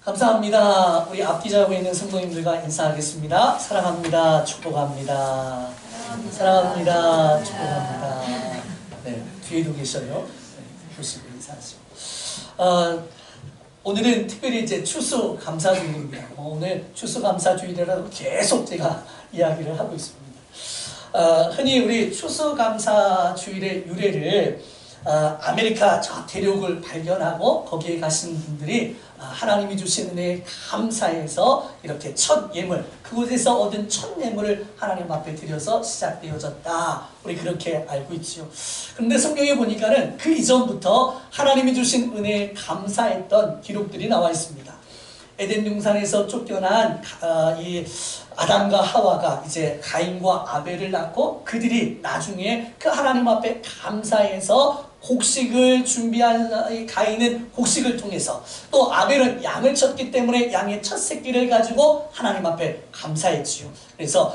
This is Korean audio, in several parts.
감사합니다. 우리 앞뒤 자고 있는 성도님들과 인사하겠습니다. 사랑합니다. 축복합니다. 사랑합니다. 축복합니다. 네, 뒤에도 계셔요. 네, 보시고 인사하시고. 오늘은 특별히 이제 추수감사주일입니다. 오늘 추수감사주일이라고 계속 제가 이야기를 하고 있습니다. 흔히 우리 추수감사주일의 유래를 아메리카 저 대륙을 발견하고 거기에 가신 분들이 하나님이 주신 은혜에 감사해서 이렇게 첫 예물, 그곳에서 얻은 첫 예물을 하나님 앞에 드려서 시작되어졌다. 우리 그렇게 알고 있지요. 그런데 성경에 보니까는 그 이전부터 하나님이 주신 은혜에 감사했던 기록들이 나와 있습니다. 에덴 동산에서 쫓겨난 이 아담과 하와가 이제 가인과 아벨을 낳고 그들이 나중에 그 하나님 앞에 감사해서 곡식을 준비한 가인은 곡식을 통해서, 또 아벨은 양을 쳤기 때문에 양의 첫 새끼를 가지고 하나님 앞에 감사했지요. 그래서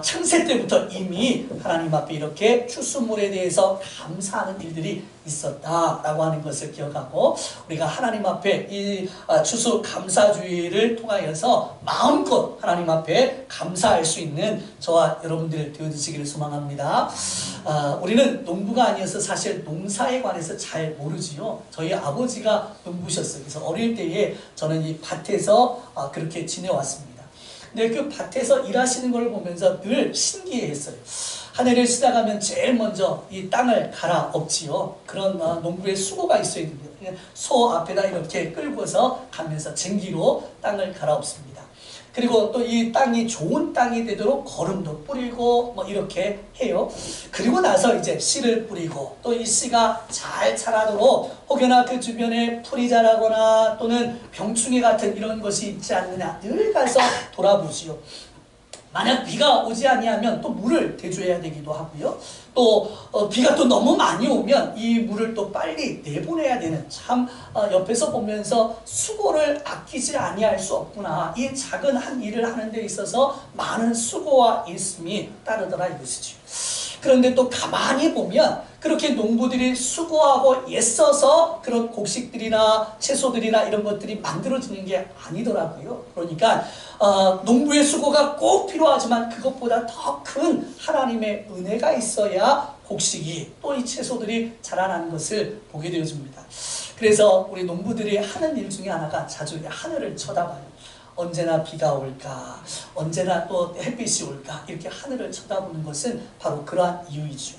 창세 때부터 이미 하나님 앞에 이렇게 추수물에 대해서 감사하는 일들이 있었다라고 하는 것을 기억하고, 우리가 하나님 앞에 이 추수 감사주의를 통하여서 마음껏 하나님 앞에 감사할 수 있는 저와 여러분들 되어주시기를 소망합니다. 우리는 농부가 아니어서 사실 농사에 관해서 잘 모르지요. 저희 아버지가 농부셨어요. 그래서 어릴 때에 저는 이 밭에서 그렇게 지내왔습니다. 근데 그 밭에서 일하시는 걸 보면서 늘 신기해했어요. 한 해를 시작하면 제일 먼저 이 땅을 갈아엎지요. 그런 농부의 수고가 있어야 됩니다. 소 앞에다 이렇게 끌고서 가면서 쟁기로 땅을 갈아엎습니다. 그리고 또 이 땅이 좋은 땅이 되도록 거름도 뿌리고 뭐 이렇게 해요. 그리고 나서 이제 씨를 뿌리고, 또 이 씨가 잘 자라도록 혹여나 그 주변에 풀이 자라거나 또는 병충해 같은 이런 것이 있지 않느냐 늘 가서 돌아보지요. 만약 비가 오지 아니하면 또 물을 대줘야 되기도 하고요. 또 비가 또 너무 많이 오면 이 물을 또 빨리 내보내야 되는, 참 옆에서 보면서 수고를 아끼지 아니할 수 없구나. 이 작은 한 일을 하는 데 있어서 많은 수고와 일씀이 따르더라 이것이죠. 그런데 또 가만히 보면 그렇게 농부들이 수고하고 애써서 그런 곡식들이나 채소들이나 이런 것들이 만들어지는 게 아니더라고요. 그러니까 농부의 수고가 꼭 필요하지만 그것보다 더 큰 하나님의 은혜가 있어야 곡식이, 또 이 채소들이 자라나는 것을 보게 되어집니다. 그래서 우리 농부들이 하는 일 중에 하나가 자주 하늘을 쳐다봐요. 언제나 비가 올까, 언제나 또 햇빛이 올까, 이렇게 하늘을 쳐다보는 것은 바로 그러한 이유이죠.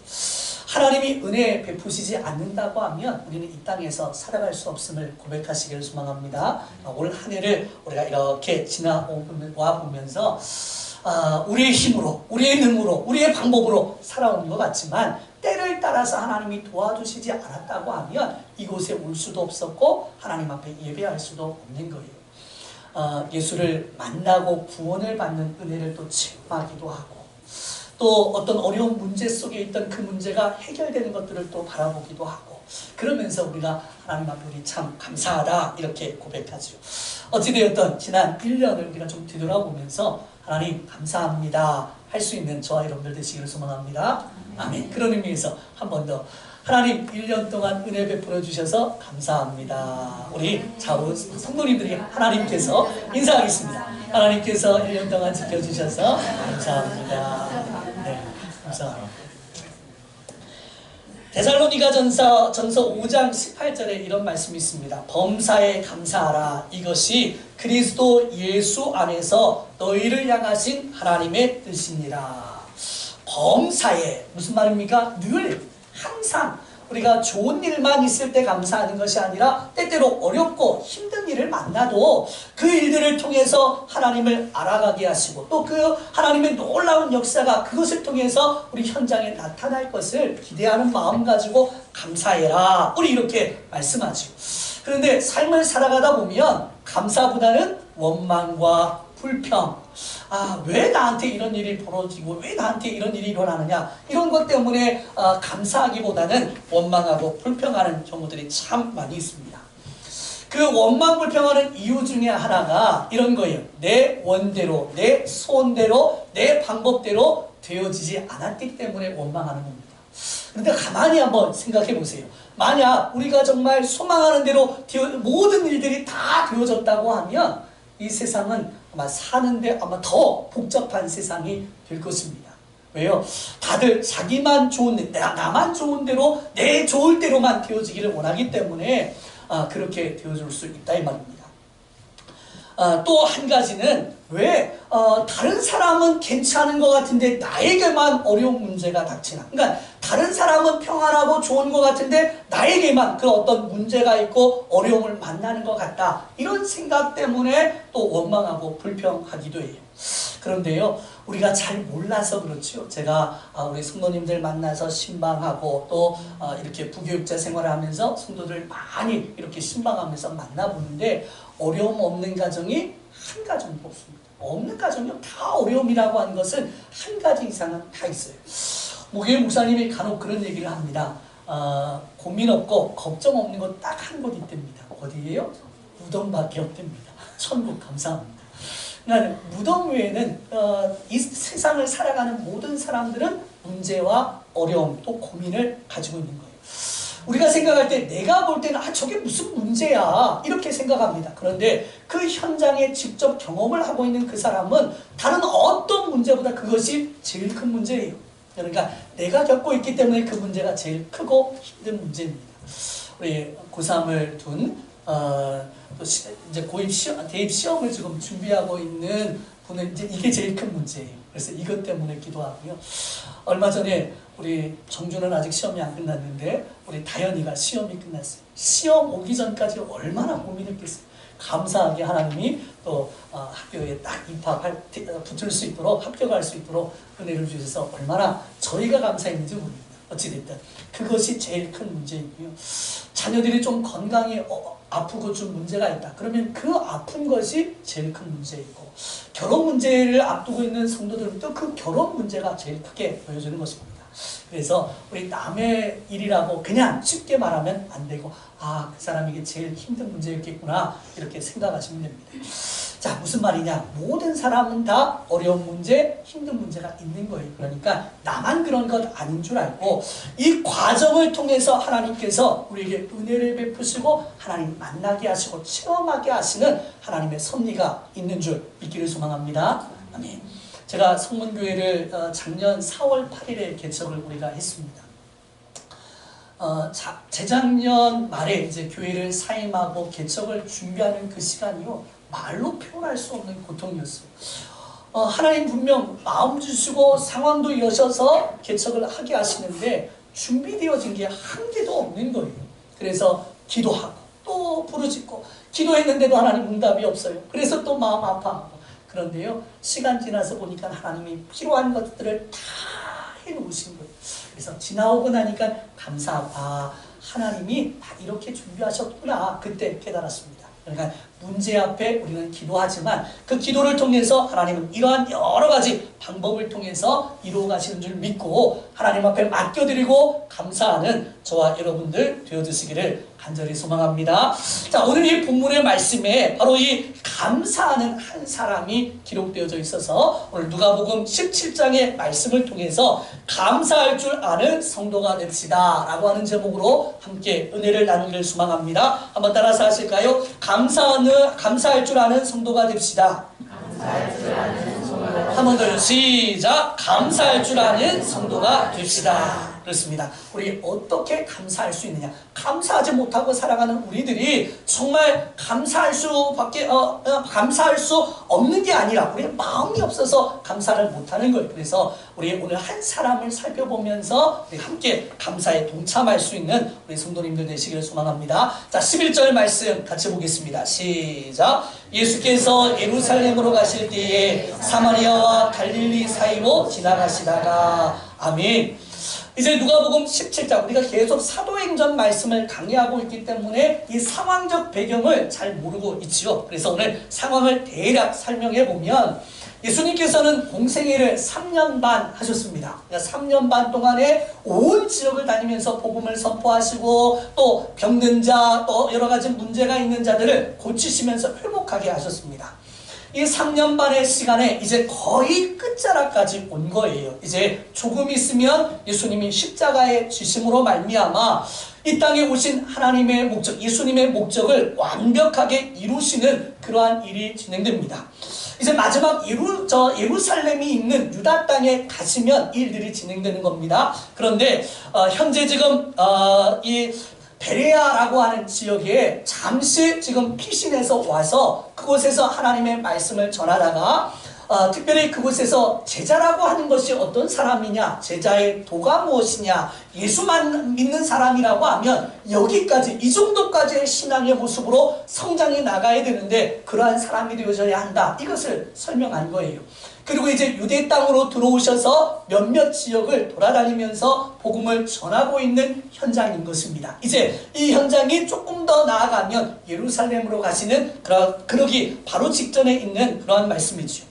하나님이 은혜 베푸시지 않는다고 하면 우리는 이 땅에서 살아갈 수 없음을 고백하시기를 소망합니다. 올 한 해를 우리가 이렇게 지나와 보면서 우리의 힘으로, 우리의 능으로, 우리의 방법으로 살아온 것 같지만 때를 따라서 하나님이 도와주시지 않았다고 하면 이곳에 올 수도 없었고 하나님 앞에 예배할 수도 없는 거예요. 예수를 만나고 구원을 받는 은혜를 또 체험하기도 하고, 또 어떤 어려운 문제 속에 있던 그 문제가 해결되는 것들을 또 바라보기도 하고, 그러면서 우리가 하나님 앞에 우리 참 감사하다 이렇게 고백하죠. 어찌되었든 지난 1년을 우리가 좀 뒤돌아보면서 하나님 감사합니다 할 수 있는 저와 여러분들 되시기를 소망합니다. 아멘. 그런 의미에서 한 번 더 하나님 1년 동안 은혜 베풀어 주셔서 감사합니다. 우리 자우 성도님들이 하나님께서 인사하겠습니다. 하나님께서 1년 동안 지켜주셔서 감사합니다. 네, 감사합니다. 데살로니가 전서 5장 18절에 이런 말씀이 있습니다. 범사에 감사하라. 이것이 그리스도 예수 안에서 너희를 향하신 하나님의 뜻이니라. 범사에 무슨 말입니까? 늘 항상 우리가 좋은 일만 있을 때 감사하는 것이 아니라 때때로 어렵고 힘든 일을 만나도 그 일들을 통해서 하나님을 알아가게 하시고, 또 그 하나님의 놀라운 역사가 그것을 통해서 우리 현장에 나타날 것을 기대하는 마음 가지고 감사해라. 우리 이렇게 말씀하죠. 그런데 삶을 살아가다 보면 감사보다는 원망과 불평, 왜 나한테 이런 일이 벌어지고 왜 나한테 이런 일이 일어나느냐, 이런 것 때문에 감사하기보다는 원망하고 불평하는 경우들이 참 많이 있습니다. 그 원망 불평하는 이유 중에 하나가 이런 거예요. 내 원대로, 내 소원대로, 내 방법대로 되어지지 않았기 때문에 원망하는 겁니다. 그런데 가만히 한번 생각해 보세요. 만약 우리가 정말 소망하는 대로 모든 일들이 다 되어졌다고 하면 이 세상은 아마 사는데 아마 더 복잡한 세상이 될 것입니다. 왜요? 다들 자기만 좋은, 나만 좋은 대로, 내 좋을 대로만 되어지기를 원하기 때문에 그렇게 되어줄 수 있다 이 말입니다. 또 한 가지는 왜 다른 사람은 괜찮은 것 같은데 나에게만 어려운 문제가 닥치나. 그러니까 다른 사람은 평안하고 좋은 것 같은데 나에게만 그 어떤 문제가 있고 어려움을 만나는 것 같다. 이런 생각 때문에 또 원망하고 불평하기도 해요. 그런데요, 우리가 잘 몰라서 그렇죠. 제가 우리 성도님들 만나서 신방하고 또 이렇게 부교육자 생활을 하면서 성도들 많이 이렇게 신방하면서 만나보는데 어려움 없는 가정이 한 가정도 없습니다. 없는 가정이요. 다 어려움이라고 하는 것은 한 가지 이상은 다 있어요. 목요일 목사님이 간혹 그런 얘기를 합니다. 고민 없고 걱정 없는 것 딱 한 곳 있답니다. 어디예요? 무덤밖에 없답니다. 천국 감사합니다. 그러니까 무덤 외에는 이 세상을 살아가는 모든 사람들은 문제와 어려움 또 고민을 가지고 있는 거예요. 우리가 생각할 때 내가 볼 때는 저게 무슨 문제야 이렇게 생각합니다. 그런데 그 현장에 직접 경험을 하고 있는 그 사람은 다른 어떤 문제보다 그것이 제일 큰 문제예요. 그러니까 내가 겪고 있기 때문에 그 문제가 제일 크고 힘든 문제입니다. 우리 고3을 둔 또 이제 고입 시험, 대입 시험을 지금 준비하고 있는 분은 이제 이게 제일 큰 문제예요. 그래서 이것 때문에 기도하고요. 얼마 전에 우리 정주는 아직 시험이 안 끝났는데 우리 다현이가 시험이 끝났어요. 시험 오기 전까지 얼마나 고민했겠어요. 감사하게 하나님이 또 학교에 딱 붙을 수 있도록 합격할 수 있도록 은혜를 주셔서 얼마나 저희가 감사했는지 모릅니다. 어찌됐든 그것이 제일 큰 문제이고요. 자녀들이 좀 건강이 아프고 좀 문제가 있다. 그러면 그 아픈 것이 제일 큰 문제이고 결혼 문제를 앞두고 있는 성도들은 또 그 결혼 문제가 제일 크게 보여주는 것입니다. 그래서 우리 남의 일이라고 그냥 쉽게 말하면 안 되고 그 사람에게 제일 힘든 문제였겠구나 이렇게 생각하시면 됩니다. 자, 무슨 말이냐? 모든 사람은 다 어려운 문제, 힘든 문제가 있는 거예요. 그러니까 나만 그런 것 아닌 줄 알고 이 과정을 통해서 하나님께서 우리에게 은혜를 베푸시고 하나님 만나게 하시고 체험하게 하시는 하나님의 섭리가 있는 줄 믿기를 소망합니다. 아멘. 제가 성문교회를 작년 4월 8일에 개척을 우리가 했습니다. 재작년 말에 이제 교회를 사임하고 개척을 준비하는 그 시간이요. 말로 표현할 수 없는 고통이었어요. 하나님 분명 마음 주시고 상황도 여셔서 개척을 하게 하시는데 준비되어진 게 한 개도 없는 거예요. 그래서 기도하고 또 부르짖고 기도했는데도 하나님 응답이 없어요. 그래서 또 마음 아파하고 그런데요. 시간 지나서 보니까 하나님이 필요한 것들을 다 해놓으신 거예요. 그래서 지나오고 나니까 감사하고 하나님이 다 이렇게 준비하셨구나 그때 깨달았습니다. 그러니까 문제 앞에 우리는 기도하지만 그 기도를 통해서 하나님은 이러한 여러 가지 방법을 통해서 이루어 가시는 줄 믿고 하나님 앞에 맡겨드리고 감사하는 저와 여러분들 되어주시기를 간절히 소망합니다. 자, 오늘 이 본문의 말씀에 바로 이 감사하는 한 사람이 기록되어져 있어서 오늘 누가복음 17장의 말씀을 통해서 감사할 줄 아는 성도가 됩시다 라고 하는 제목으로 함께 은혜를 나누기를 소망합니다. 한번 따라서 하실까요? 감사할 줄 아는 성도가 됩시다. 한 번 더 시작. 감사할 줄 아는 성도가 됩시다. 그렇습니다. 우리 어떻게 감사할 수 있느냐? 감사하지 못하고 살아가는 우리들이 정말 감사할 수 없는 게 아니라 우리는 마음이 없어서 감사를 못하는 거예요. 그래서 우리 오늘 한 사람을 살펴보면서 우리 함께 감사에 동참할 수 있는 우리 성도님들 되시기를 소망합니다. 자, 11절 말씀 같이 보겠습니다. 시작. 예수께서 예루살렘으로 가실 때에 사마리아와 갈릴리 사이로 지나가시다가 아멘. 이제 누가복음 17장, 우리가 계속 사도행전 말씀을 강의하고 있기 때문에 이 상황적 배경을 잘 모르고 있지요. 그래서 오늘 상황을 대략 설명해 보면, 예수님께서는 공생애를 3년 반 하셨습니다. 그러니까 3년 반 동안에 온 지역을 다니면서 복음을 선포하시고, 또 병든 자, 또 여러 가지 문제가 있는 자들을 고치시면서 회복하게 하셨습니다. 이 3년 반의 시간에 이제 거의 끝자락까지 온 거예요. 이제 조금 있으면 예수님이 십자가의 지심으로 말미암아 이 땅에 오신 하나님의 목적, 예수님의 목적을 완벽하게 이루시는 그러한 일이 진행됩니다. 이제 마지막 예루살렘이 있는 유다 땅에 가시면 일들이 진행되는 겁니다. 그런데 현재 지금 이 베레아라고 하는 지역에 잠시 지금 피신해서 와서 그곳에서 하나님의 말씀을 전하다가 특별히 그곳에서 제자라고 하는 것이 어떤 사람이냐, 제자의 도가 무엇이냐, 예수만 믿는 사람이라고 하면 여기까지, 이 정도까지의 신앙의 모습으로 성장해 나가야 되는데 그러한 사람이 되어져야 한다, 이것을 설명한 거예요. 그리고 이제 유대 땅으로 들어오셔서 몇몇 지역을 돌아다니면서 복음을 전하고 있는 현장인 것입니다. 이제 이 현장이 조금 더 나아가면 예루살렘으로 가시는 그러기 바로 직전에 있는 그러한 말씀이죠.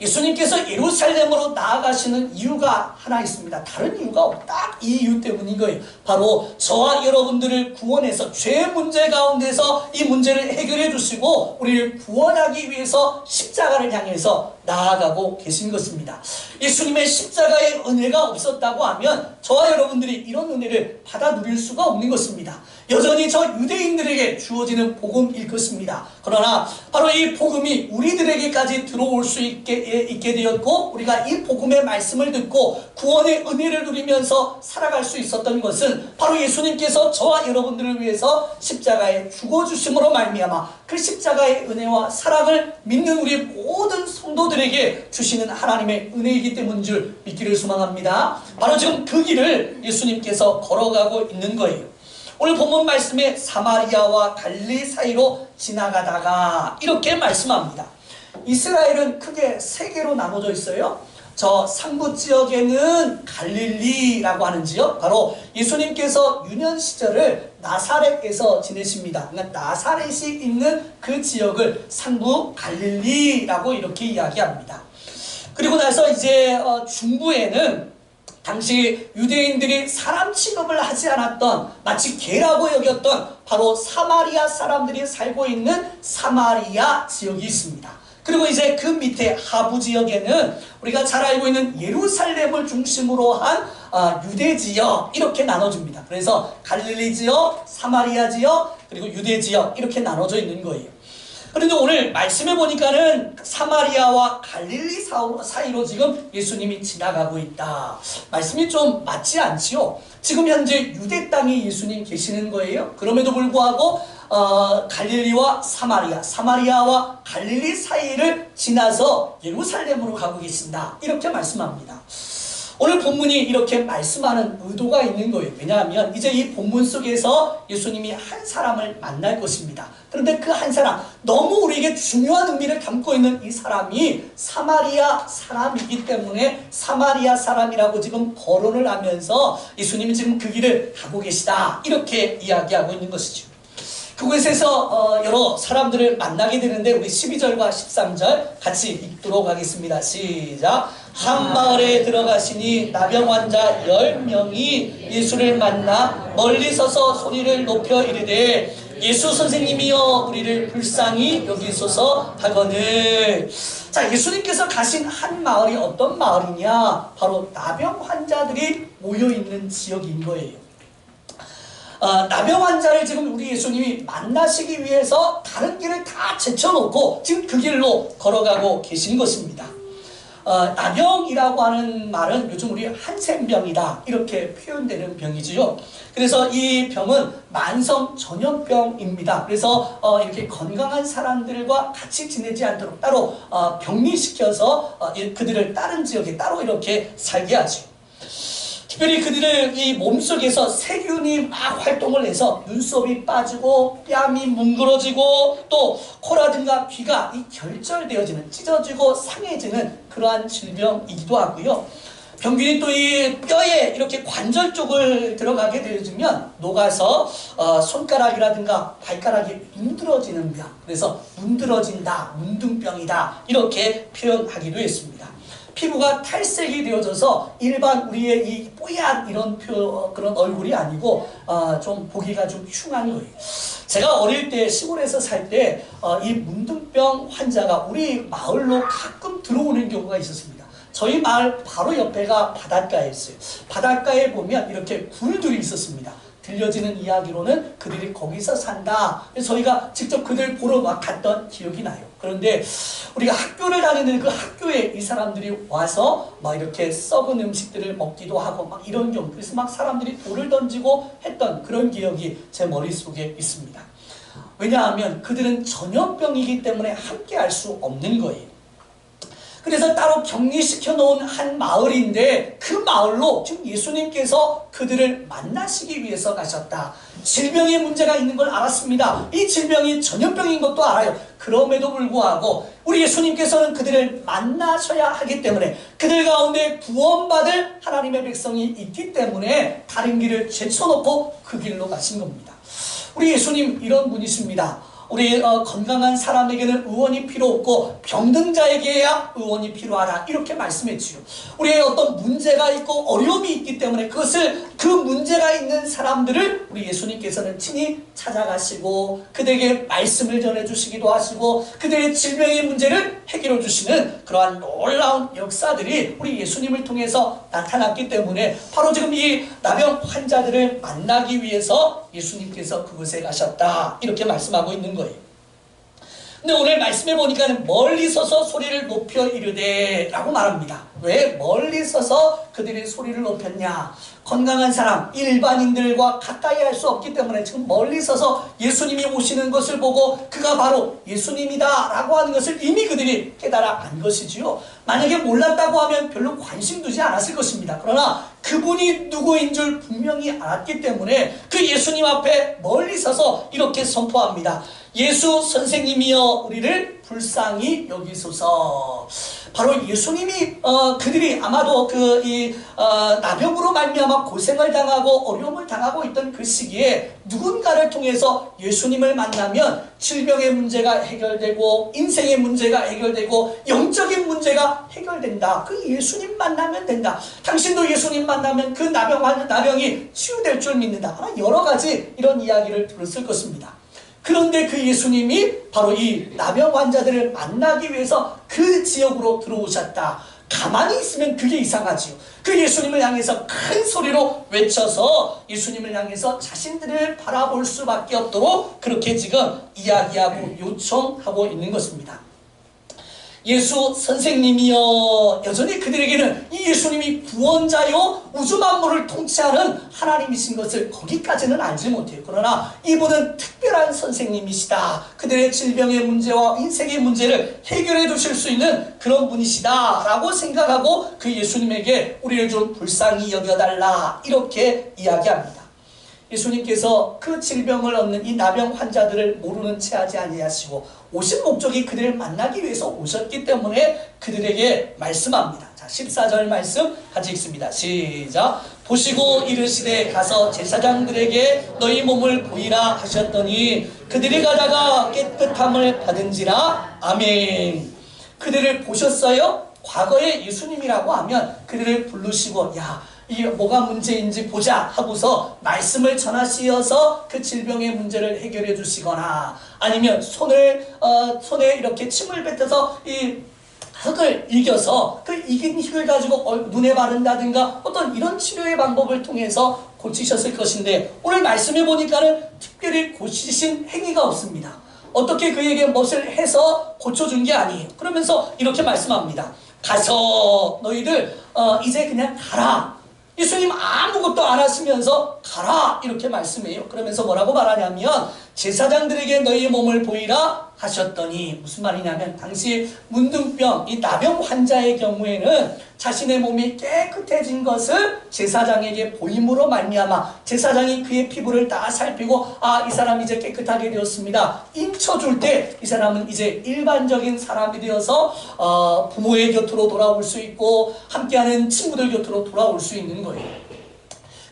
예수님께서 예루살렘으로 나아가시는 이유가 하나 있습니다. 다른 이유가 없다. 이 이유 때문인 거예요. 바로 저와 여러분들을 구원해서 죄 문제 가운데서 이 문제를 해결해 주시고 우리를 구원하기 위해서 십자가를 향해서 나아가고 계신 것입니다. 예수님의 십자가의 은혜가 없었다고 하면 저와 여러분들이 이런 은혜를 받아 누릴 수가 없는 것입니다. 여전히 저 유대인들에게 주어지는 복음일 것입니다. 그러나 바로 이 복음이 우리들에게까지 들어올 수 있게 되었고, 우리가 이 복음의 말씀을 듣고 구원의 은혜를 누리면서 살아갈 수 있었던 것은 바로 예수님께서 저와 여러분들을 위해서 십자가에 죽어주심으로 말미암아 그 십자가의 은혜와 사랑을 믿는 우리 모든 성도들에게 주시는 하나님의 은혜이기 때문인 줄 믿기를 소망합니다. 바로 지금 그 길을 예수님께서 걸어가고 있는 거예요. 오늘 본문 말씀에 사마리아와 갈릴리 사이로 지나가다가 이렇게 말씀합니다. 이스라엘은 크게 세 개로 나눠져 있어요. 저 상부 지역에는 갈릴리라고 하는 지역, 바로 예수님께서 유년 시절을 나사렛에서 지내십니다. 그러니까 나사렛이 있는 그 지역을 상부 갈릴리라고 이렇게 이야기합니다. 그리고 나서 이제 중부에는 당시 유대인들이 사람 취급을 하지 않았던, 마치 개라고 여겼던 바로 사마리아 사람들이 살고 있는 사마리아 지역이 있습니다. 그리고 이제 그 밑에 하부 지역에는 우리가 잘 알고 있는 예루살렘을 중심으로 한 유대 지역, 이렇게 나눠집니다. 그래서 갈릴리 지역, 사마리아 지역, 그리고 유대 지역, 이렇게 나눠져 있는 거예요. 그런데 오늘 말씀해 보니까는 사마리아와 갈릴리 사이로 지금 예수님이 지나가고 있다. 말씀이 좀 맞지 않지요? 지금 현재 유대 땅에 예수님 계시는 거예요. 그럼에도 불구하고 갈릴리와 사마리아와 갈릴리 사이를 지나서 예루살렘으로 가고 계신다, 이렇게 말씀합니다. 오늘 본문이 이렇게 말씀하는 의도가 있는 거예요. 왜냐하면 이제 이 본문 속에서 예수님이 한 사람을 만날 것입니다. 그런데 그 한 사람, 너무 우리에게 중요한 의미를 담고 있는 이 사람이 사마리아 사람이기 때문에 사마리아 사람이라고 지금 거론을 하면서 예수님이 지금 그 길을 가고 계시다, 이렇게 이야기하고 있는 것이죠. 그곳에서 여러 사람들을 만나게 되는데 우리 12절과 13절 같이 읽도록 하겠습니다. 시작. 한 마을에 들어가시니 나병 환자 10명이 예수를 만나 멀리 서서 소리를 높여 이르되 예수 선생님이여 우리를 불쌍히 여기소서 하거늘. 자, 예수님께서 가신 한 마을이 어떤 마을이냐, 바로 나병 환자들이 모여있는 지역인 거예요. 나병 환자를 지금 우리 예수님이 만나시기 위해서 다른 길을 다 제쳐놓고 지금 그 길로 걸어가고 계신 것입니다. 나병이라고 하는 말은 요즘 우리 한센병이다, 이렇게 표현되는 병이지요. 그래서 이 병은 만성 전염병입니다. 그래서 이렇게 건강한 사람들과 같이 지내지 않도록 따로 격리시켜서 그들을 다른 지역에 따로 이렇게 살게 하죠. 특별히 그들을 이 몸속에서 세균이 막 활동을 해서 눈썹이 빠지고 뺨이 뭉그러지고 또 코라든가 귀가 이 결절되어지는, 찢어지고 상해지는 그러한 질병이기도 하고요. 병균이 또 이 뼈에 이렇게 관절 쪽을 들어가게 되어지면 녹아서 손가락이라든가 발가락이 문드러지는 병, 그래서 문드러진다, 문둥병이다 이렇게 표현하기도 했습니다. 피부가 탈색이 되어져서 일반 우리의 이 뽀얀 이런 그런 얼굴이 아니고 좀 보기가 좀 흉한 거예요. 제가 어릴 때 시골에서 살 때 이 문둥병 환자가 우리 마을로 가끔 들어오는 경우가 있었습니다. 저희 마을 바로 옆에가 바닷가였어요. 바닷가에 보면 이렇게 굴들이 있었습니다. 들려지는 이야기로는 그들이 거기서 산다. 그래서 저희가 직접 그들 보러 막 갔던 기억이 나요. 그런데 우리가 학교를 다니는 그 학교에 이 사람들이 와서 막 이렇게 썩은 음식들을 먹기도 하고 막 이런 경우, 그래서 막 사람들이 돌을 던지고 했던 그런 기억이 제 머릿속에 있습니다. 왜냐하면 그들은 전염병이기 때문에 함께 할 수 없는 거예요. 그래서 따로 격리시켜 놓은 한 마을인데 그 마을로 지금 예수님께서 그들을 만나시기 위해서 가셨다. 질병의 문제가 있는 걸 알았습니다. 이 질병이 전염병인 것도 알아요. 그럼에도 불구하고 우리 예수님께서는 그들을 만나셔야 하기 때문에 그들 가운데 구원받을 하나님의 백성이 있기 때문에 다른 길을 제쳐놓고 그 길로 가신 겁니다. 우리 예수님 이런 분이십니다. 우리 건강한 사람에게는 의원이 필요 없고 병든 자에게야 의원이 필요하다 이렇게 말씀했지요. 우리의 어떤 문제가 있고 어려움이 있기 때문에 그 문제가 있는 사람들을 우리 예수님께서는 친히 찾아가시고 그들에게 말씀을 전해주시기도 하시고 그들의 질병의 문제를 해결해 주시는 그러한 놀라운 역사들이 우리 예수님을 통해서 나타났기 때문에 바로 지금 이 나병 환자들을 만나기 위해서 예수님께서 그곳에 가셨다 이렇게 말씀하고 있는 거예요. 근데 오늘 말씀해 보니까 멀리 서서 소리를 높여 이르되 라고 말합니다. 왜 멀리 서서 그들이 소리를 높였냐? 건강한 사람, 일반인들과 가까이 할 수 없기 때문에 지금 멀리 서서 예수님이 오시는 것을 보고 그가 바로 예수님이다 라고 하는 것을 이미 그들이 깨달아 안 것이지요. 만약에 몰랐다고 하면 별로 관심 두지 않았을 것입니다. 그러나 그분이 누구인 줄 분명히 알았기 때문에 그 예수님 앞에 멀리 서서 이렇게 선포합니다. 예수 선생님이여 우리를 불쌍히 여기소서. 바로 예수님이 그들이 아마도 나병으로 말미암아 고생을 당하고 어려움을 당하고 있던 그 시기에 누군가를 통해서 예수님을 만나면 질병의 문제가 해결되고 인생의 문제가 해결되고 영적인 문제가 해결된다. 그 예수님 만나면 된다. 당신도 예수님 만나면 그 나병이 치유될 줄 믿는다. 아마 여러 가지 이런 이야기를 들었을 것입니다. 그런데 그 예수님이 바로 이 나병 환자들을 만나기 위해서 그 지역으로 들어오셨다. 가만히 있으면 그게 이상하지요. 그 예수님을 향해서 큰 소리로 외쳐서 예수님을 향해서 자신들을 바라볼 수밖에 없도록 그렇게 지금 이야기하고 요청하고 있는 것입니다. 예수 선생님이여. 여전히 그들에게는 이 예수님이 구원자요 우주 만물을 통치하는 하나님이신 것을 거기까지는 알지 못해요. 그러나 이분은 특별한 선생님이시다. 그들의 질병의 문제와 인생의 문제를 해결해 주실 수 있는 그런 분이시다 라고 생각하고 그 예수님에게 우리를 좀 불쌍히 여겨달라 이렇게 이야기합니다. 예수님께서 그 질병을 얻는 이 나병 환자들을 모르는 채 하지 아니하시고 오신 목적이 그들을 만나기 위해서 오셨기 때문에 그들에게 말씀합니다. 자, 14절 말씀 같이 읽습니다. 시작. 보시고 이르시되 가서 제사장들에게 너희 몸을 보이라 하셨더니 그들이 가다가 깨끗함을 받은지라. 아멘. 그들을 보셨어요? 과거에 예수님이라고 하면 그들을 부르시고 이게 뭐가 문제인지 보자 하고서 말씀을 전하시어서 그 질병의 문제를 해결해 주시거나 아니면 손에 이렇게 침을 뱉어서 이 흙을 이겨서 그 이긴 흙을 가지고 눈에 바른다든가 어떤 이런 치료의 방법을 통해서 고치셨을 것인데 오늘 말씀해 보니까는 특별히 고치신 행위가 없습니다. 어떻게 그에게 무엇을 해서 고쳐준 게 아니에요. 그러면서 이렇게 말씀합니다. 가서 너희들 이제 그냥 가라. 예수님 아무것도 안 하시면서 가라 이렇게 말씀해요. 그러면서 뭐라고 말하냐면 제사장들에게 너희의 몸을 보이라 하셨더니, 무슨 말이냐면 당시 문둥병, 이 나병 환자의 경우에는 자신의 몸이 깨끗해진 것을 제사장에게 보임으로 말미암아 제사장이 그의 피부를 다 살피고 이 사람 이제 깨끗하게 되었습니다 인쳐줄 때 이 사람은 이제 일반적인 사람이 되어서 부모의 곁으로 돌아올 수 있고 함께하는 친구들 곁으로 돌아올 수 있는 거예요.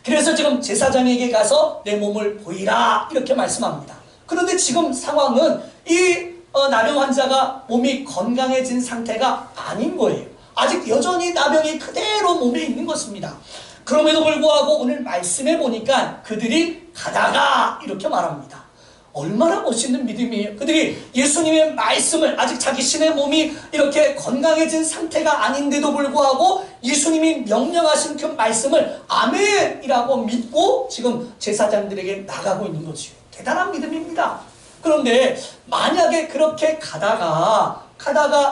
그래서 지금 제사장에게 가서 내 몸을 보이라 이렇게 말씀합니다. 그런데 지금 상황은 이 나병 환자가 몸이 건강해진 상태가 아닌 거예요. 아직 여전히 나병이 그대로 몸에 있는 것입니다. 그럼에도 불구하고 오늘 말씀해 보니까 그들이 가다가 이렇게 말합니다. 얼마나 멋있는 믿음이에요. 그들이 예수님의 말씀을, 아직 자기 신의 몸이 이렇게 건강해진 상태가 아닌데도 불구하고 예수님이 명령하신 그 말씀을 아멘이라고 믿고 지금 제사장들에게 나가고 있는 거지요. 대단한 믿음입니다. 그런데 만약에 그렇게 가다가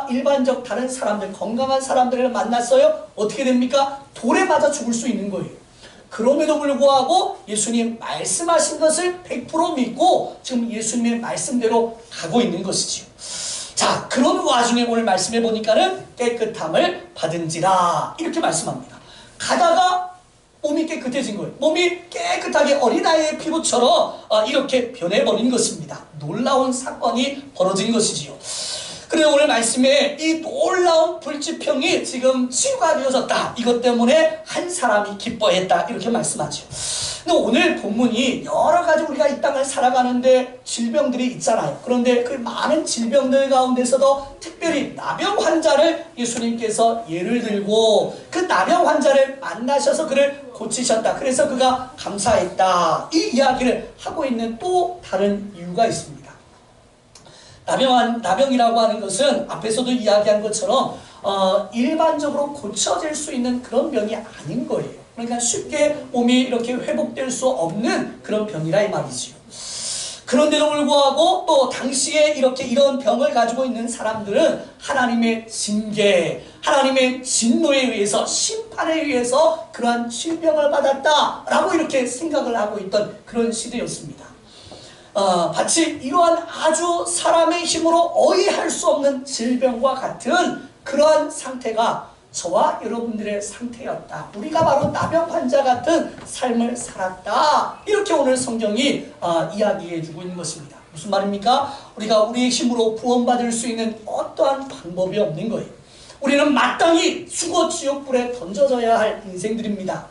일반적 다른 사람들, 건강한 사람들을 만났어요? 어떻게 됩니까? 돌에 맞아 죽을 수 있는 거예요. 그럼에도 불구하고 예수님 말씀하신 것을 100% 믿고 지금 예수님의 말씀대로 가고 있는 것이지요. 자, 그런 와중에 오늘 말씀해 보니까는 깨끗함을 받은지라 이렇게 말씀합니다. 가다가 몸이 깨끗해진 거예요. 몸이 깨끗하게 어린아이의 피부처럼 이렇게 변해버린 것입니다. 놀라운 사건이 벌어진 것이지요. 그래서 오늘 말씀에 이 놀라운 불치병이 지금 치유가 되어졌다. 이것 때문에 한 사람이 기뻐했다. 이렇게 말씀하죠. 근데 오늘 본문이 여러 가지 우리가 이 땅을 살아가는데 질병들이 있잖아요. 그런데 그 많은 질병들 가운데서도 특별히 나병 환자를 예수님께서 예를 들고 그 나병 환자를 만나셔서 그를 고치셨다. 그래서 그가 감사했다. 이 이야기를 하고 있는 또 다른 이유가 있습니다. 나병이라고 하는 것은 앞에서도 이야기한 것처럼 일반적으로 고쳐질 수 있는 그런 병이 아닌 거예요. 그러니까 쉽게 몸이 이렇게 회복될 수 없는 그런 병이라 이 말이지요. 그런데도 불구하고 또 당시에 이런 병을 가지고 있는 사람들은 하나님의 징계, 하나님의 진노에 의해서, 심판에 의해서 그러한 질병을 받았다라고 이렇게 생각을 하고 있던 그런 시대였습니다. 마치 이러한 아주 사람의 힘으로 어이할 수 없는 질병과 같은 그러한 상태가 저와 여러분들의 상태였다. 우리가 바로 나병 환자 같은 삶을 살았다. 이렇게 오늘 성경이 이야기해 주고 있는 것입니다. 무슨 말입니까? 우리가 우리의 힘으로 구원받을 수 있는 어떠한 방법이 없는 거예요. 우리는 마땅히 죽어 지옥불에 던져져야 할 인생들입니다.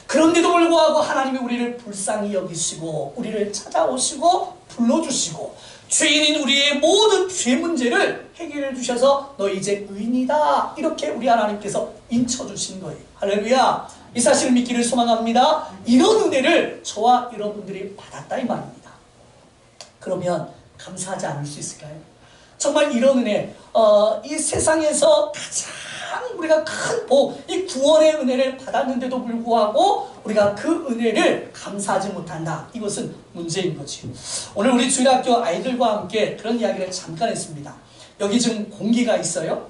그런데도 불구하고 하나님이 우리를 불쌍히 여기시고 우리를 찾아오시고 불러주시고 죄인인 우리의 모든 죄 문제를 해결해 주셔서 너 이제 의인이다 이렇게 우리 하나님께서 인쳐주신 거예요. 할렐루야. 이 사실을 믿기를 소망합니다. 이런 은혜를 저와 여러분들이 받았다 이 말입니다. 그러면 감사하지 않을 수 있을까요? 정말 이런 은혜, 이 세상에서 가장 우리가 큰 복, 이 구원의 은혜를 받았는데도 불구하고 우리가 그 은혜를 감사하지 못한다. 이것은 문제인 거지. 오늘 우리 주일학교 아이들과 함께 그런 이야기를 잠깐 했습니다. 여기 지금 공기가 있어요.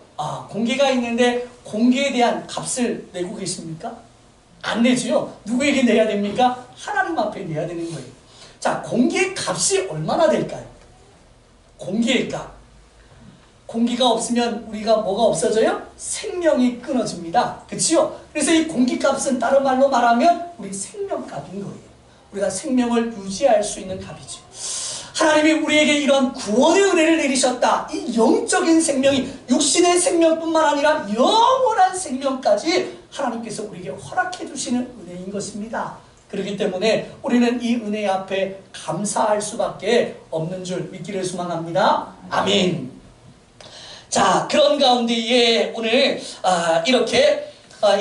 공기가 있는데 공기에 대한 값을 내고 계십니까? 안 내지요. 누구에게 내야 됩니까? 하나님 앞에 내야 되는 거예요. 자, 공기의 값이 얼마나 될까요? 공기의 값. 공기가 없으면 우리가 뭐가 없어져요? 생명이 끊어집니다. 그치요? 그래서 이 공기값은 다른 말로 말하면 우리 생명값인 거예요. 우리가 생명을 유지할 수 있는 값이죠. 하나님이 우리에게 이런 구원의 은혜를 내리셨다. 이 영적인 생명이 육신의 생명뿐만 아니라 영원한 생명까지 하나님께서 우리에게 허락해 주시는 은혜인 것입니다. 그렇기 때문에 우리는 이 은혜 앞에 감사할 수밖에 없는 줄 믿기를 소망합니다. 아멘. 자, 그런 가운데에 오늘 이렇게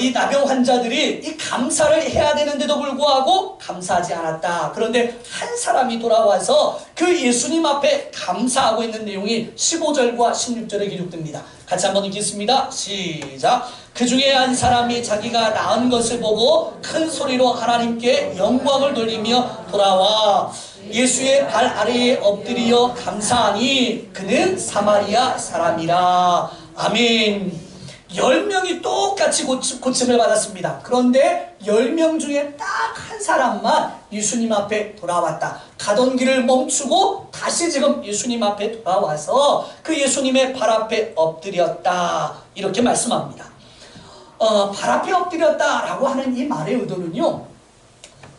이 나병 환자들이 이 감사를 해야 되는데도 불구하고 감사하지 않았다. 그런데 한 사람이 돌아와서 그 예수님 앞에 감사하고 있는 내용이 15절과 16절에 기록됩니다. 같이 한번 읽겠습니다. 시작. 그 중에 한 사람이 자기가 나은 것을 보고 큰 소리로 하나님께 영광을 돌리며 돌아와 예수의 발 아래에 엎드리어 감사하니 그는 사마리아 사람이라. 아멘. 10명이 똑같이 고침을 받았습니다. 그런데 10명 중에 딱 한 사람만 예수님 앞에 돌아왔다. 가던 길을 멈추고 다시 지금 예수님 앞에 돌아와서 그 예수님의 발 앞에 엎드렸다. 이렇게 말씀합니다. 발 앞에 엎드렸다라고 하는 이 말의 의도는요,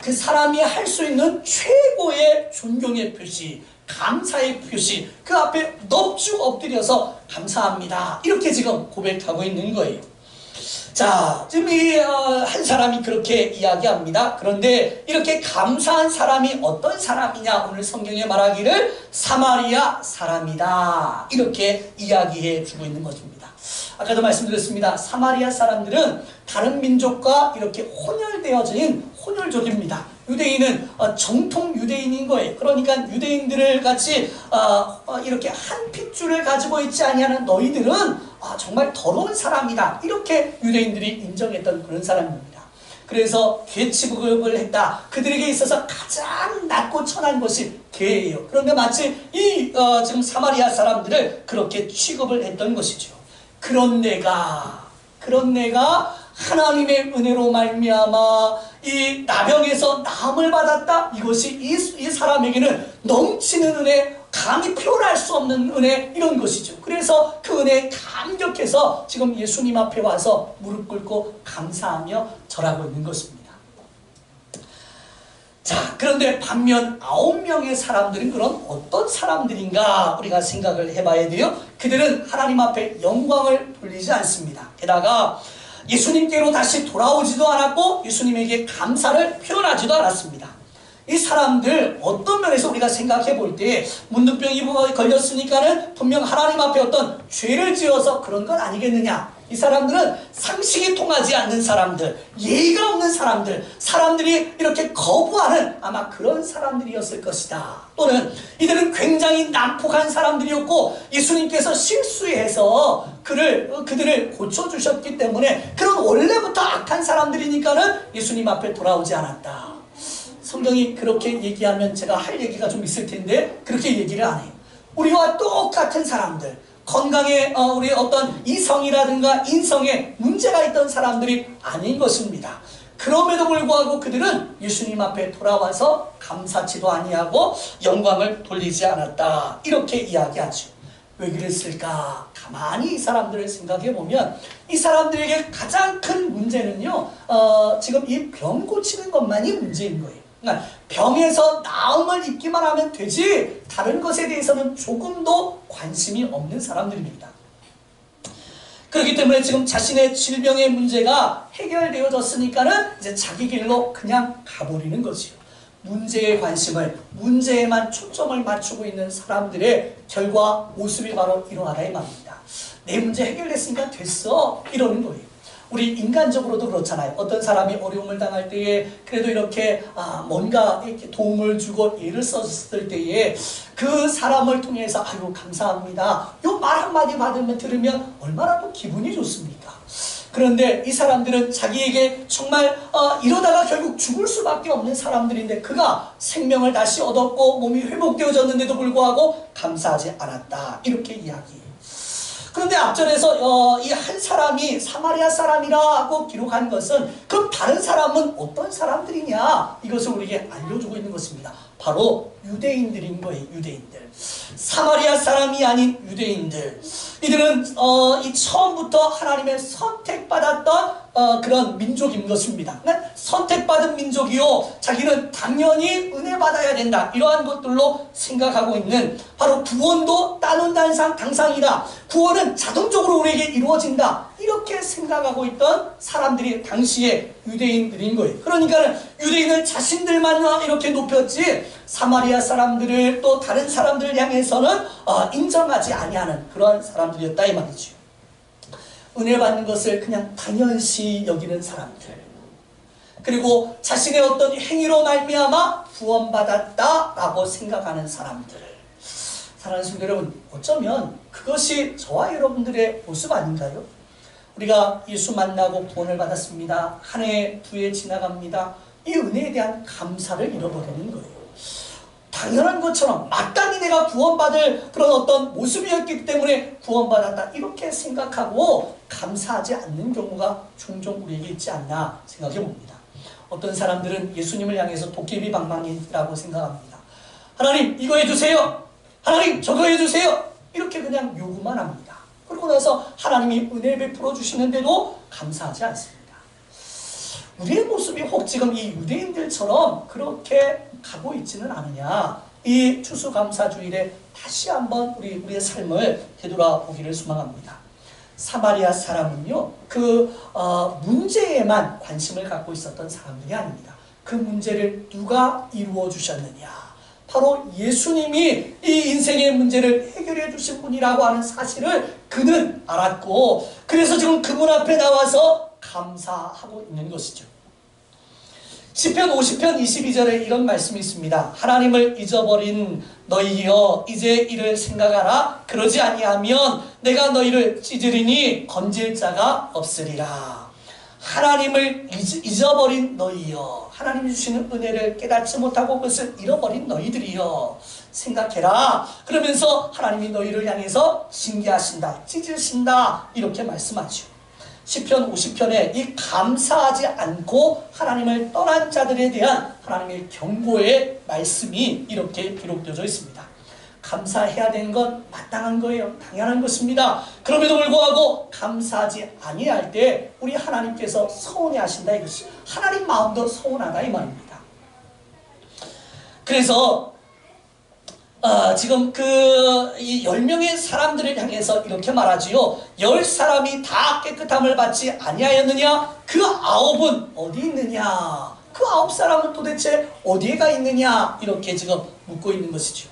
그 사람이 할 수 있는 최고의 존경의 표시, 감사의 표시, 그 앞에 넙죽 엎드려서 감사합니다. 이렇게 지금 고백하고 있는 거예요. 자, 지금 한 사람이 그렇게 이야기합니다. 그런데 이렇게 감사한 사람이 어떤 사람이냐? 오늘 성경에 말하기를 사마리아 사람이다. 이렇게 이야기해 주고 있는 것입니다. 아까도 말씀드렸습니다. 사마리아 사람들은 다른 민족과 이렇게 혼혈되어진 혼혈족입니다. 유대인은 정통 유대인인 거예요. 그러니까 유대인들을 같이 이렇게 한 핏줄을 가지고 있지 아니하는 너희들은 정말 더러운 사람이다. 이렇게 유대인들이 인정했던 그런 사람입니다. 그래서 개 취급을 했다. 그들에게 있어서 가장 낮고 천한 것이 개예요. 그런데 마치 지금 사마리아 사람들을 그렇게 취급을 했던 것이죠. 그런 내가 하나님의 은혜로 말미암아 이 나병에서 나음을 받았다. 이것이 이 사람에게는 넘치는 은혜, 감히 표현할 수 없는 은혜, 이런 것이죠. 그래서 그 은혜에 감격해서 지금 예수님 앞에 와서 무릎 꿇고 감사하며 절하고 있는 것입니다. 자, 그런데 반면 9명의 사람들은 그런 어떤 사람들인가 우리가 생각을 해봐야 돼요. 그들은 하나님 앞에 영광을 돌리지 않습니다. 게다가 예수님께로 다시 돌아오지도 않았고 예수님에게 감사를 표현하지도 않았습니다. 이 사람들 어떤 면에서 우리가 생각해 볼 때 문둥병이 걸렸으니까는 분명 하나님 앞에 어떤 죄를 지어서 그런 건 아니겠느냐. 이 사람들은 상식이 통하지 않는 사람들, 예의가 없는 사람들, 사람들이 이렇게 거부하는 아마 그런 사람들이었을 것이다. 또는 이들은 굉장히 난폭한 사람들이었고 예수님께서 실수해서 그들을 고쳐주셨기 때문에 그런 원래부터 악한 사람들이니까는 예수님 앞에 돌아오지 않았다. 성경이 그렇게 얘기하면 제가 할 얘기가 좀 있을 텐데 그렇게 얘기를 안 해요. 우리와 똑같은 사람들, 건강에 우리 어떤 이성이라든가 인성에 문제가 있던 사람들이 아닌 것입니다. 그럼에도 불구하고 그들은 예수님 앞에 돌아와서 감사치도 아니하고 영광을 돌리지 않았다. 이렇게 이야기하죠. 왜 그랬을까? 가만히 이 사람들을 생각해 보면 이 사람들에게 가장 큰 문제는요, 지금 이 병 고치는 것만이 문제인 거예요. 그러니까 병에서 나음을 입기만 하면 되지 다른 것에 대해서는 조금도 관심이 없는 사람들입니다. 그렇기 때문에 지금 자신의 질병의 문제가 해결되어졌으니까는 이제 자기 길로 그냥 가버리는 거지요. 문제에 문제에만 초점을 맞추고 있는 사람들의 결과 모습이 바로 이러하다 이 말입니다. 내 문제 해결됐으니까 됐어, 이러는 거예요. 우리 인간적으로도 그렇잖아요. 어떤 사람이 어려움을 당할 때에 그래도 이렇게 뭔가 이렇게 도움을 주고 예를 썼을 때에 그 사람을 통해서 아유 감사합니다, 요 말 한마디 들으면 얼마나 또 기분이 좋습니까? 그런데 이 사람들은 자기에게 정말 이러다가 결국 죽을 수밖에 없는 사람들인데 그가 생명을 다시 얻었고 몸이 회복되어졌는데도 불구하고 감사하지 않았다. 이렇게 이야기해요. 그런데 앞절에서 이 한 사람이 사마리아 사람이라고 기록한 것은 그럼 다른 사람은 어떤 사람들이냐, 이것을 우리에게 알려주고 있는 것입니다. 바로 유대인들인 거예요. 유대인들, 사마리아 사람이 아닌 유대인들. 이들은 이 처음부터 하나님의 선택받았던 그런 민족인 것입니다. 선택받은 민족이요, 자기는 당연히 은혜 받아야 된다, 이러한 것들로 생각하고 있는, 바로 구원도 따놓은 당상이다, 구원은 자동적으로 우리에게 이루어진다, 이렇게 생각하고 있던 사람들이 당시에 유대인들인 거예요. 그러니까 유대인을 자신들만 이렇게 높였지 사마리아 사람들을 또 다른 사람들을 향해서는 인정하지 아니하는 그런 사람들이었다 이 말이죠. 은혜 받는 것을 그냥 당연시 여기는 사람들, 그리고 자신의 어떤 행위로 말미암아 구원받았다라고 생각하는 사람들. 사랑하는 성도 여러분, 어쩌면 그것이 저와 여러분들의 모습 아닌가요? 우리가 예수 만나고 구원을 받았습니다. 한 해, 두 해 지나갑니다. 이 은혜에 대한 감사를 잃어버리는 거예요. 당연한 것처럼 마땅히 내가 구원받을 그런 어떤 모습이었기 때문에 구원받았다 이렇게 생각하고 감사하지 않는 경우가 종종 우리에게 있지 않나 생각해 봅니다. 어떤 사람들은 예수님을 향해서 도깨비 방망이라고 생각합니다. 하나님 이거 해주세요. 하나님 저거 해주세요. 이렇게 그냥 요구만 합니다. 그러고 나서 하나님이 은혜 베풀어 주시는데도 감사하지 않습니다. 우리의 모습이 혹 지금 이 유대인들처럼 그렇게 가고 있지는 않으냐. 이 추수감사주일에 다시 한번 우리의 삶을 되돌아보기를 소망합니다. 사마리아 사람은요, 문제에만 관심을 갖고 있었던 사람들이 아닙니다. 그 문제를 누가 이루어 주셨느냐. 바로 예수님이 이 인생의 문제를 해결해 주신 분이라고 하는 사실을 그는 알았고, 그래서 지금 그분 앞에 나와서 감사하고 있는 것이죠. 시편 50편 22절에 이런 말씀이 있습니다. 하나님을 잊어버린 너희여 이제 이를 생각하라. 그러지 아니하면 내가 너희를 찢으리니 건질 자가 없으리라. 하나님을 잊어버린 너희여, 하나님이 주시는 은혜를 깨닫지 못하고 그것을 잃어버린 너희들이여 생각해라. 그러면서 하나님이 너희를 향해서 징계하신다, 찢으신다 이렇게 말씀하죠. 시편 50편에 이 감사하지 않고 하나님을 떠난 자들에 대한 하나님의 경고의 말씀이 이렇게 기록되어져 있습니다. 감사해야 되는 건 마땅한 거예요. 당연한 것입니다. 그럼에도 불구하고 감사하지 아니할 때 우리 하나님께서 서운해하신다 이것이, 하나님 마음도 서운하다 이 말입니다. 그래서 지금 이 10명의 사람들을 향해서 이렇게 말하지요. 10사람이 다 깨끗함을 받지 아니하였느냐? 그 9은 어디 있느냐? 그 9사람은 도대체 어디에 가 있느냐? 이렇게 지금 묻고 있는 것이죠.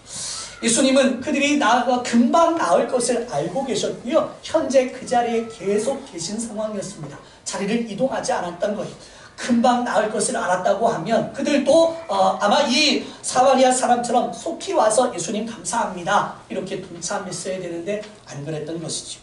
예수님은 그들이 금방 나을 것을 알고 계셨고요. 현재 그 자리에 계속 계신 상황이었습니다. 자리를 이동하지 않았던 거예요. 금방 나을 것을 알았다고 하면 그들도 아마 이 사마리아 사람처럼 속히 와서 예수님 감사합니다 이렇게 동참했어야 되는데 안 그랬던 것이죠.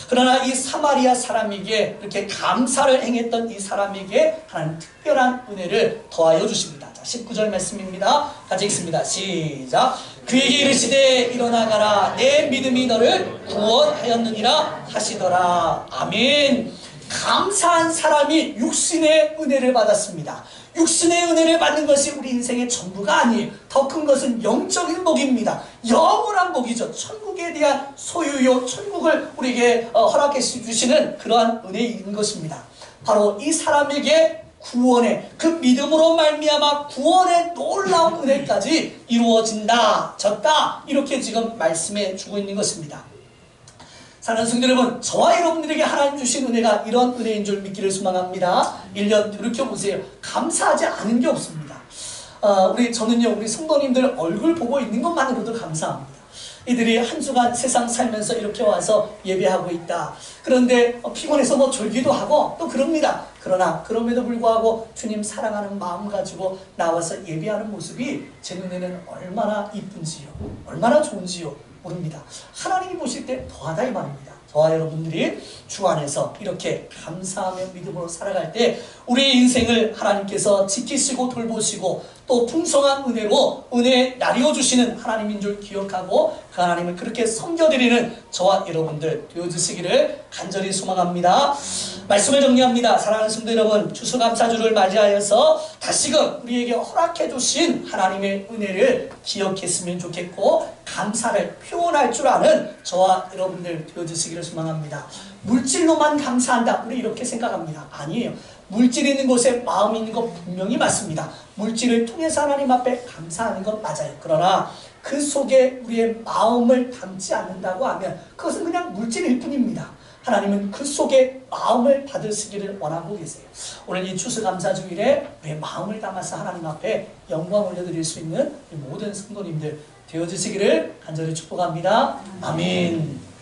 그러나 이 사마리아 사람에게 이렇게 감사를 행했던 이 사람에게 하나님 특별한 은혜를 더하여 주십니다. 자, 19절 말씀입니다. 같이 읽습니다. 시작. 그에게 이르시되 일어나가라 내 믿음이 너를 구원하였느니라 하시더라. 아멘. 감사한 사람이 육신의 은혜를 받았습니다. 육신의 은혜를 받는 것이 우리 인생의 전부가 아니에요. 더 큰 것은 영적인 복입니다. 영원한 복이죠. 천국에 대한 소유요, 천국을 우리에게 허락해 주시는 그러한 은혜인 것입니다. 바로 이 사람에게 구원의 그 믿음으로 말미암아 구원의 놀라운 은혜까지 이루어진다, 졌다 이렇게 지금 말씀해 주고 있는 것입니다. 사랑하는 성도 여러분, 저와 여러분들에게 하나님 주신 은혜가 이런 은혜인 줄 믿기를 소망합니다. 1년 돌이켜보세요. 감사하지 않은 게 없습니다. 저는요, 우리 성도님들 얼굴 보고 있는 것만으로도 감사합니다. 이들이 한 주간 세상 살면서 이렇게 와서 예배하고 있다. 그런데 피곤해서 졸기도 하고 또 그럽니다. 그러나 그럼에도 불구하고 주님 사랑하는 마음 가지고 나와서 예배하는 모습이 제 눈에는 얼마나 이쁜지요, 얼마나 좋은지요 모릅니다. 하나님이 보실 때 더하다 이 말입니다. 저와 여러분들이 주 안에서 이렇게 감사하며 믿음으로 살아갈 때 우리의 인생을 하나님께서 지키시고 돌보시고 또 풍성한 은혜로 은혜 나뉘어 주시는 하나님인 줄 기억하고 그 하나님을 그렇게 섬겨드리는 저와 여러분들 되어주시기를 간절히 소망합니다. 말씀을 정리합니다. 사랑하는 성도 여러분, 추수감사주를 맞이하여서 다시금 우리에게 허락해 주신 하나님의 은혜를 기억했으면 좋겠고 감사를 표현할 줄 아는 저와 여러분들 되어주시기를 소망합니다. 물질로만 감사한다, 우리 이렇게 생각합니다. 아니에요. 물질 있는 곳에 마음이 있는 것 분명히 맞습니다. 물질을 통해서 하나님 앞에 감사하는 건 맞아요. 그러나 그 속에 우리의 마음을 담지 않는다고 하면 그것은 그냥 물질일 뿐입니다. 하나님은 그 속에 마음을 받으시기를 원하고 계세요. 오늘 이 추수감사주일에 우리의 마음을 담아서 하나님 앞에 영광 올려드릴 수 있는 모든 성도님들 되어주시기를 간절히 축복합니다. 아멘.